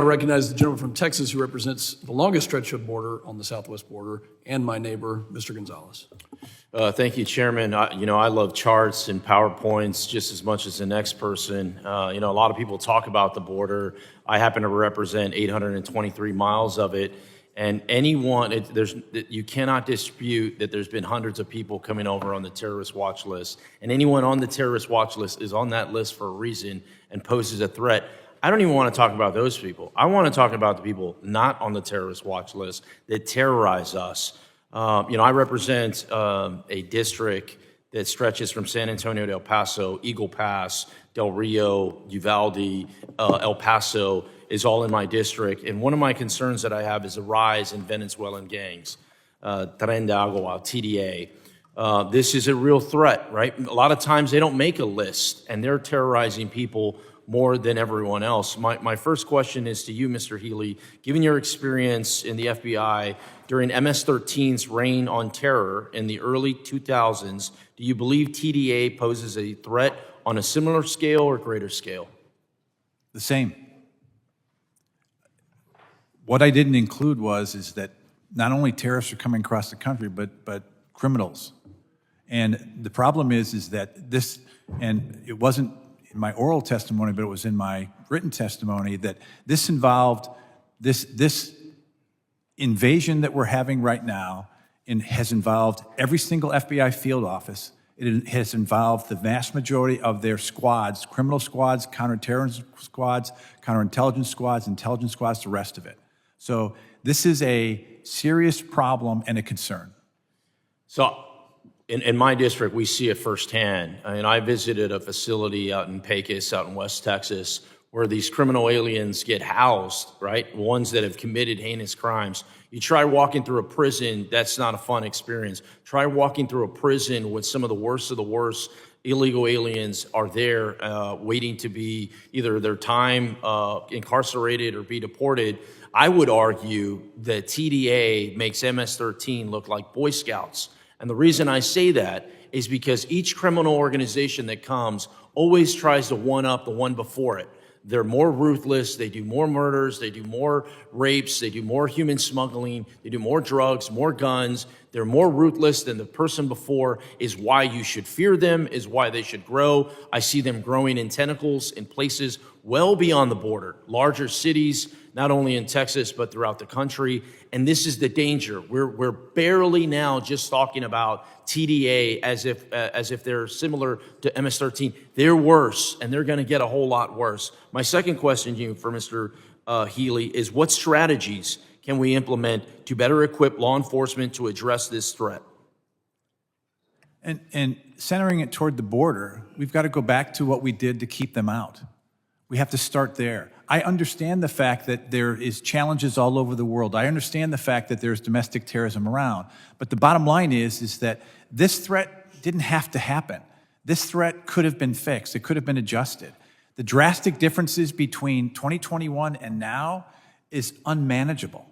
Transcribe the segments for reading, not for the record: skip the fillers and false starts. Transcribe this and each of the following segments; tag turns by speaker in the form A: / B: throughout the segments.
A: I recognize the gentleman from Texas who represents the longest stretch of border on the southwest border, and my neighbor, Mr. Gonzales.
B: Thank you, Chairman. I love charts and PowerPoints just as much as the next person. A lot of people talk about the border. I happen to represent 823 miles of it, and you cannot dispute that there's been hundreds of people coming over on the terrorist watch list, and anyone on the terrorist watch list is on that list for a reason and poses a threat. I don't even want to talk about those people. I want to talk about the people not on the terrorist watch list that terrorize us. I represent a district that stretches from San Antonio to El Paso. Eagle Pass, Del Rio, Uvalde, El Paso is all in my district. And one of my concerns that I have is a rise in Venezuelan gangs, Tren de Agua, TDA. This is a real threat, right? A lot of times they don't make a list, and they're terrorizing people more than everyone else. My first question is to you, Mr. Healy. Given your experience in the FBI during MS-13's reign on terror in the early 2000s, do you believe TDA poses a threat on a similar scale or greater scale?
C: The same. What I didn't include is that not only terrorists are coming across the country, but criminals. And the problem is that this, and it wasn't in my oral testimony, but it was in my written testimony, that this involved, this invasion that we're having right now has involved every single FBI field office. It has involved the vast majority of their squads, criminal squads, counterterrorism squads, counterintelligence squads, intelligence squads, the rest of it. So this is a serious problem and a concern.
B: So in my district, we see it firsthand. I mean, I visited a facility out in Pecos, out in West Texas, where these criminal aliens get housed, right? Ones that have committed heinous crimes. You try walking through a prison, that's not a fun experience. Try walking through a prison with some of the worst illegal aliens are there waiting to be either their time incarcerated or be deported. I would argue that TDA makes MS-13 look like Boy Scouts. And the reason I say that is because each criminal organization that comes always tries to one-up the one before it. They're more ruthless, they do more murders, they do more rapes, they do more human smuggling, they do more drugs, more guns. They're more ruthless than the person before, is why you should fear them, is why they should grow. I see them growing in tentacles in places well beyond the border, larger cities, not only in Texas, but throughout the country. And this is the danger. We're barely now just talking about TDA as if they're similar to MS-13. They're worse, and they're going to get a whole lot worse. My second question to you for Mr. Healy is, what strategies can we implement to better equip law enforcement to address this threat?
C: And centering it toward the border, we've got to go back to what we did to keep them out. We have to start there. I understand the fact that there is challenges all over the world. I understand the fact that there's domestic terrorism around. But the bottom line is that this threat didn't have to happen. This threat could have been fixed. It could have been adjusted. The drastic differences between 2021 and now is unmanageable.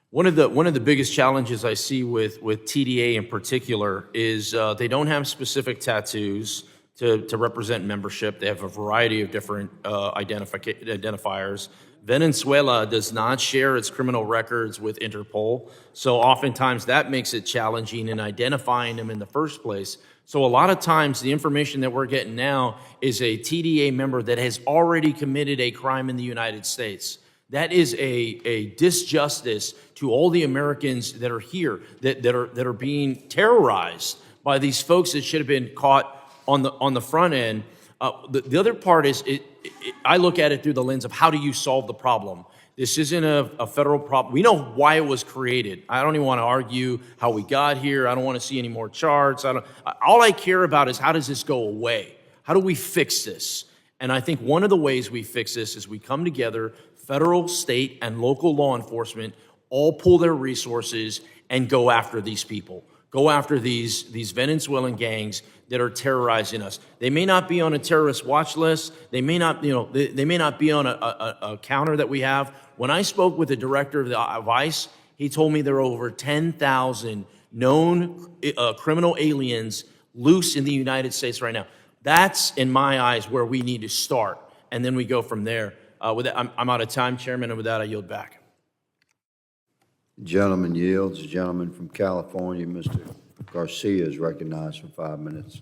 B: One of the biggest challenges I see with TDA in particular is they don't have specific tattoos to represent membership. They have a variety of different identifiers. Venezuela does not share its criminal records with Interpol, so oftentimes that makes it challenging in identifying them in the first place. So a lot of times the information that we're getting now is a TDA member that has already committed a crime in the United States. That is a disjustice to all the Americans that are here, that are being terrorized by these folks that should have been caught on the front end. The other part is, I look at it through the lens of how do you solve the problem? This isn't a federal problem. We know why it was created. I don't even want to argue how we got here. I don't want to see any more charts. All I care about is, how does this go away? How do we fix this? And I think one of the ways we fix this is we come together, federal, state, and local law enforcement, all pull their resources and go after these people. Go after these Venezuelan gangs that are terrorizing us. They may not be on a terrorist watch list. They may not, they may not be on a counter that we have. When I spoke with the director of ICE, he told me there are over 10,000 known criminal aliens loose in the United States right now. That's, in my eyes, where we need to start, and then we go from there. With that, I'm out of time, Chairman, and with that, I yield back.
D: Gentleman yields. The gentleman from California, Mr. Garcia, is recognized for 5 minutes.